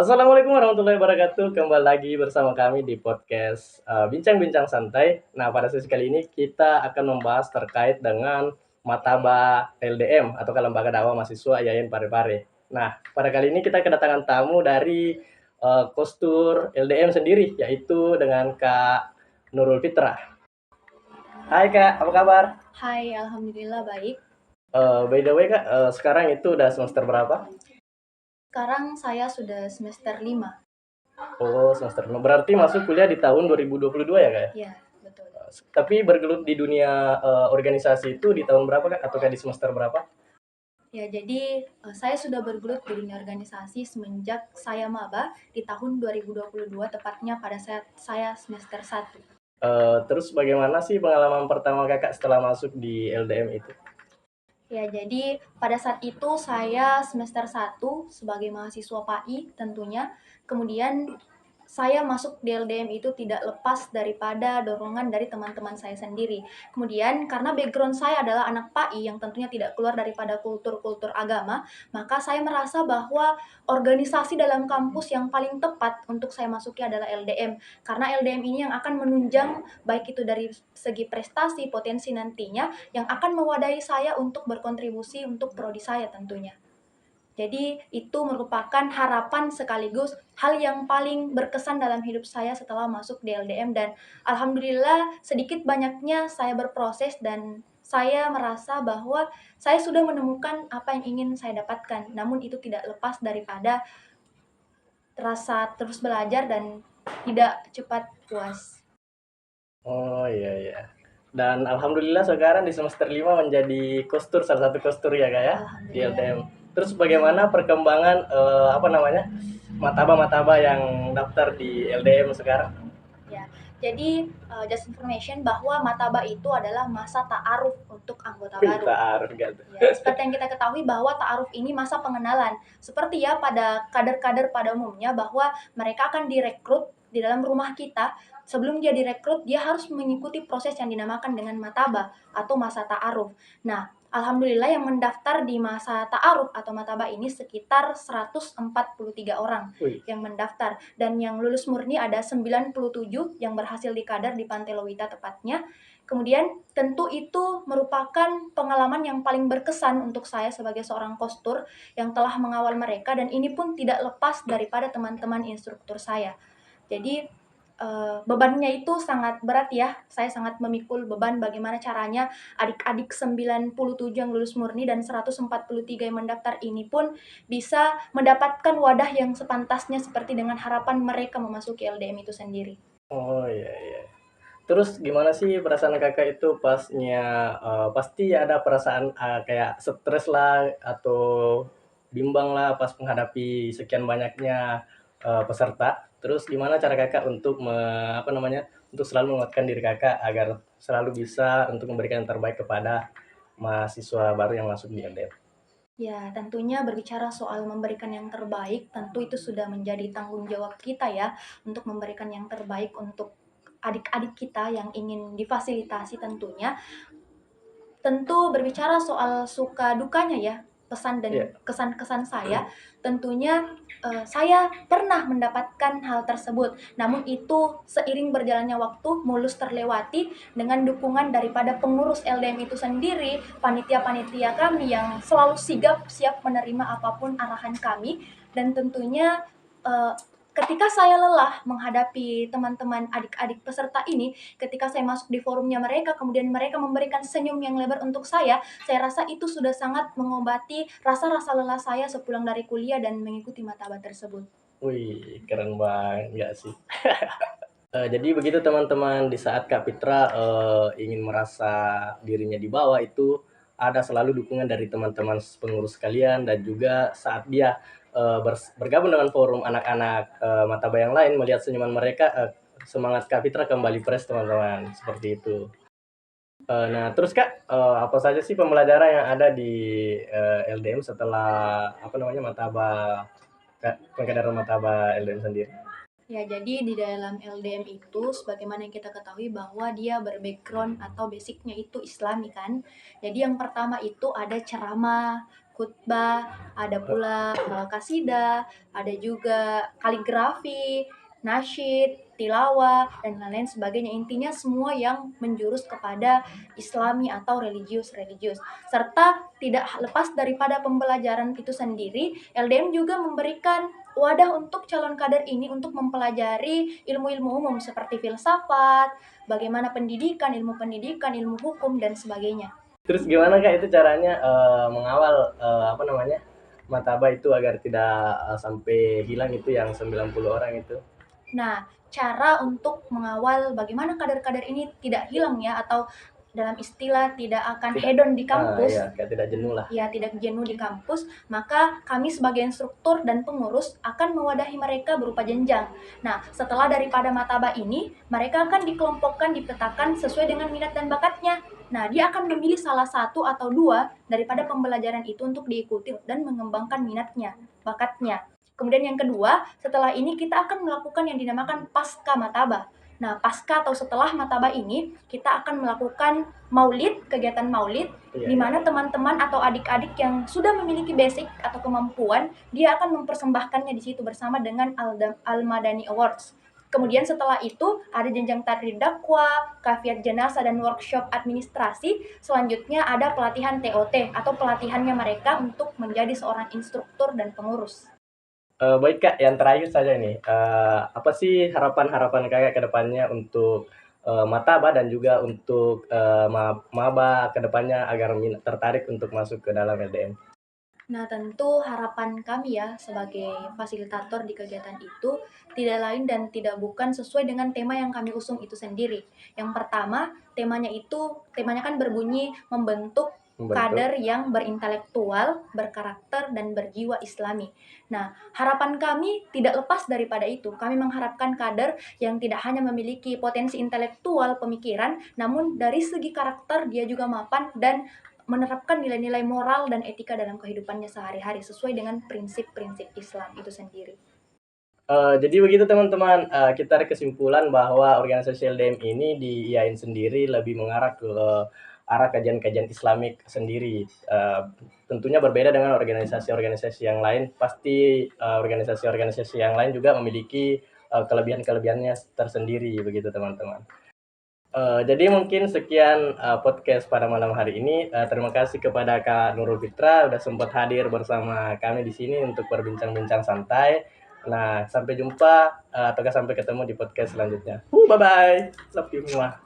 Assalamualaikum warahmatullahi wabarakatuh. Kembali lagi bersama kami di podcast Bincang-Bincang Santai. Nah, pada sesi kali ini kita akan membahas terkait dengan Mataba LDM atau Lembaga Dakwah Mahasiswa Yayan Parepare. Nah, pada kali ini kita kedatangan tamu dari Kostur LDM sendiri, yaitu dengan Kak Nurul Fitra. Hai Kak, apa kabar? Hai, alhamdulillah baik. By the way Kak, sekarang itu udah semester berapa? Sekarang saya sudah semester 5. Oh, semester 6. Berarti masuk kuliah di tahun 2022 ya, Kak, ya? Ya, betul. Tapi bergelut di dunia, organisasi itu di tahun berapa, Kak? Ataukah di semester berapa? Ya, jadi saya sudah bergelut di dunia organisasi semenjak saya maba di tahun 2022, tepatnya pada saat saya semester 1. Terus bagaimana sih pengalaman pertama Kakak setelah masuk di LDM itu? Ya, jadi pada saat itu saya semester 1 sebagai mahasiswa PAI tentunya. Kemudian saya masuk di LDM itu tidak lepas daripada dorongan dari teman-teman saya sendiri. Kemudian karena background saya adalah anak PAI yang tentunya tidak keluar daripada kultur-kultur agama, maka saya merasa bahwa organisasi dalam kampus yang paling tepat untuk saya masuki adalah LDM. Karena LDM ini yang akan menunjang baik itu dari segi prestasi, potensi nantinya yang akan mewadahi saya untuk berkontribusi untuk prodi saya tentunya. Jadi itu merupakan harapan sekaligus hal yang paling berkesan dalam hidup saya setelah masuk di LDM, dan alhamdulillah sedikit banyaknya saya berproses dan saya merasa bahwa saya sudah menemukan apa yang ingin saya dapatkan. Namun itu tidak lepas daripada rasa terus belajar dan tidak cepat puas. Oh, iya iya. Dan alhamdulillah sekarang di semester 5 menjadi kostur, salah satu kostur ya, Kak, ya, di Alhamdulillah. LDM. Terus bagaimana perkembangan, apa namanya, mataba-mataba yang daftar di LDM sekarang? Ya, jadi just information bahwa mataba itu adalah masa ta'aruf untuk anggota Wih, baru. ta'aruf nggak tuh? Ya, seperti yang kita ketahui bahwa ta'aruf ini masa pengenalan. Seperti ya pada kader-kader pada umumnya bahwa mereka akan direkrut di dalam rumah kita. Sebelum dia direkrut, dia harus mengikuti proses yang dinamakan dengan mataba atau masa ta'aruf. Nah, alhamdulillah yang mendaftar di masa ta'aruf atau mataba ini sekitar 143 orang Wih, yang mendaftar, dan yang lulus murni ada 97 yang berhasil dikader di Pantai Lowita tepatnya. Kemudian tentu itu merupakan pengalaman yang paling berkesan untuk saya sebagai seorang kostur yang telah mengawal mereka, dan ini pun tidak lepas daripada teman-teman instruktur saya. Jadi bebannya itu sangat berat ya. Saya sangat memikul beban bagaimana caranya adik-adik 97 yang lulus murni dan 143 yang mendaftar ini pun bisa mendapatkan wadah yang sepantasnya seperti dengan harapan mereka memasuki LDM itu sendiri. oh, iya iya. Terus gimana sih perasaan Kakak itu pasnya, pasti ada perasaan, kayak stres lah atau bimbang lah pas menghadapi sekian banyaknya, peserta. Terus gimana cara Kakak untuk apa namanya, untuk selalu menguatkan diri Kakak agar selalu bisa untuk memberikan yang terbaik kepada mahasiswa baru yang masuk di LDM? Ya, tentunya berbicara soal memberikan yang terbaik, tentu itu sudah menjadi tanggung jawab kita ya, untuk memberikan yang terbaik untuk adik-adik kita yang ingin difasilitasi tentunya. Tentu berbicara soal suka dukanya ya, pesan dan Iya. kesan-kesan saya, tentunya saya pernah mendapatkan hal tersebut. Namun itu seiring berjalannya waktu mulus terlewati dengan dukungan daripada pengurus LDM itu sendiri, panitia-panitia kami yang selalu sigap siap menerima apapun arahan kami, dan tentunya eh, ketika saya lelah menghadapi teman-teman adik-adik peserta ini, ketika saya masuk di forumnya mereka, kemudian mereka memberikan senyum yang lebar untuk saya rasa itu sudah sangat mengobati rasa-rasa lelah saya sepulang dari kuliah dan mengikuti mataba tersebut. Wih, keren banget nggak sih? Jadi begitu teman-teman, di saat Kak Fitra, ingin merasa dirinya di bawah itu, ada selalu dukungan dari teman-teman pengurus sekalian dan juga saat dia, bergabung dengan forum anak-anak, Mataba yang lain, melihat senyuman mereka, semangat Kak Fitra kembali fresh teman-teman, seperti itu. Nah terus Kak, apa saja sih pembelajaran yang ada di, LDM setelah apa namanya, penyelenggaraan Mataba LDM sendiri? Ya, jadi di dalam LDM itu sebagaimana yang kita ketahui bahwa dia berbackground atau basicnya itu Islami kan. Jadi yang pertama itu ada ceramah, khutbah, ada pula kasidah, ada juga kaligrafi, nasyid, tilawah, dan lain-lain sebagainya. Intinya semua yang menjurus kepada Islami atau religius. Serta tidak lepas daripada pembelajaran itu sendiri, LDM juga memberikan wadah untuk calon kader ini untuk mempelajari ilmu-ilmu umum seperti filsafat, bagaimana pendidikan, ilmu hukum, dan sebagainya. Terus gimana Kak itu caranya mengawal martaba itu agar tidak sampai hilang itu yang 90 orang itu? Nah, cara untuk mengawal bagaimana kader-kader ini tidak hilang ya, atau dalam istilah tidak akan hedon di kampus, Iya, kayak tidak jenuh lah. ya tidak jenuh di kampus, maka kami sebagai instruktur dan pengurus akan mewadahi mereka berupa jenjang. Nah, setelah daripada mataba ini, mereka akan dikelompokkan, dipetakan sesuai dengan minat dan bakatnya. Nah, dia akan memilih salah satu atau dua daripada pembelajaran itu untuk diikuti dan mengembangkan minatnya, bakatnya. Kemudian yang kedua, setelah ini kita akan melakukan yang dinamakan pasca mataba. Nah, pasca atau setelah mataba ini, kita akan melakukan maulid, kegiatan maulid, di mana teman-teman atau adik-adik yang sudah memiliki basic atau kemampuan, dia akan mempersembahkannya di situ bersama dengan Al-Madani Awards. Kemudian setelah itu ada jenjang takrir dakwah, kafiat jenazah, dan workshop administrasi. Selanjutnya ada pelatihan TOT atau pelatihannya mereka untuk menjadi seorang instruktur dan pengurus. Baik Kak, yang terakhir saja nih, apa sih harapan-harapan Kakak ke depannya untuk Mataba dan juga untuk maba ke depannya agar tertarik untuk masuk ke dalam LDM? Nah, tentu harapan kami ya sebagai fasilitator di kegiatan itu tidak lain dan tidak bukan sesuai dengan tema yang kami usung itu sendiri. Yang pertama, temanya kan berbunyi membentuk kader yang berintelektual, berkarakter, dan berjiwa Islami. Nah, harapan kami tidak lepas daripada itu. Kami mengharapkan kader yang tidak hanya memiliki potensi intelektual, pemikiran, namun dari segi karakter dia juga mapan dan menerapkan nilai-nilai moral dan etika dalam kehidupannya sehari-hari sesuai dengan prinsip-prinsip Islam itu sendiri. Jadi begitu teman-teman, kita ada kesimpulan bahwa organisasi LDM ini di IAIN sendiri lebih mengarah ke arah kajian-kajian Islamik sendiri. Tentunya berbeda dengan organisasi-organisasi yang lain. Pasti organisasi-organisasi yang lain juga memiliki kelebihan-kelebihannya tersendiri begitu teman-teman. Jadi mungkin sekian podcast pada malam hari ini. Terima kasih kepada Kak Nurul Fitra udah sempat hadir bersama kami di sini untuk berbincang-bincang santai. Nah, sampai jumpa ataukah sampai ketemu di podcast selanjutnya. Bye bye. Love you semua.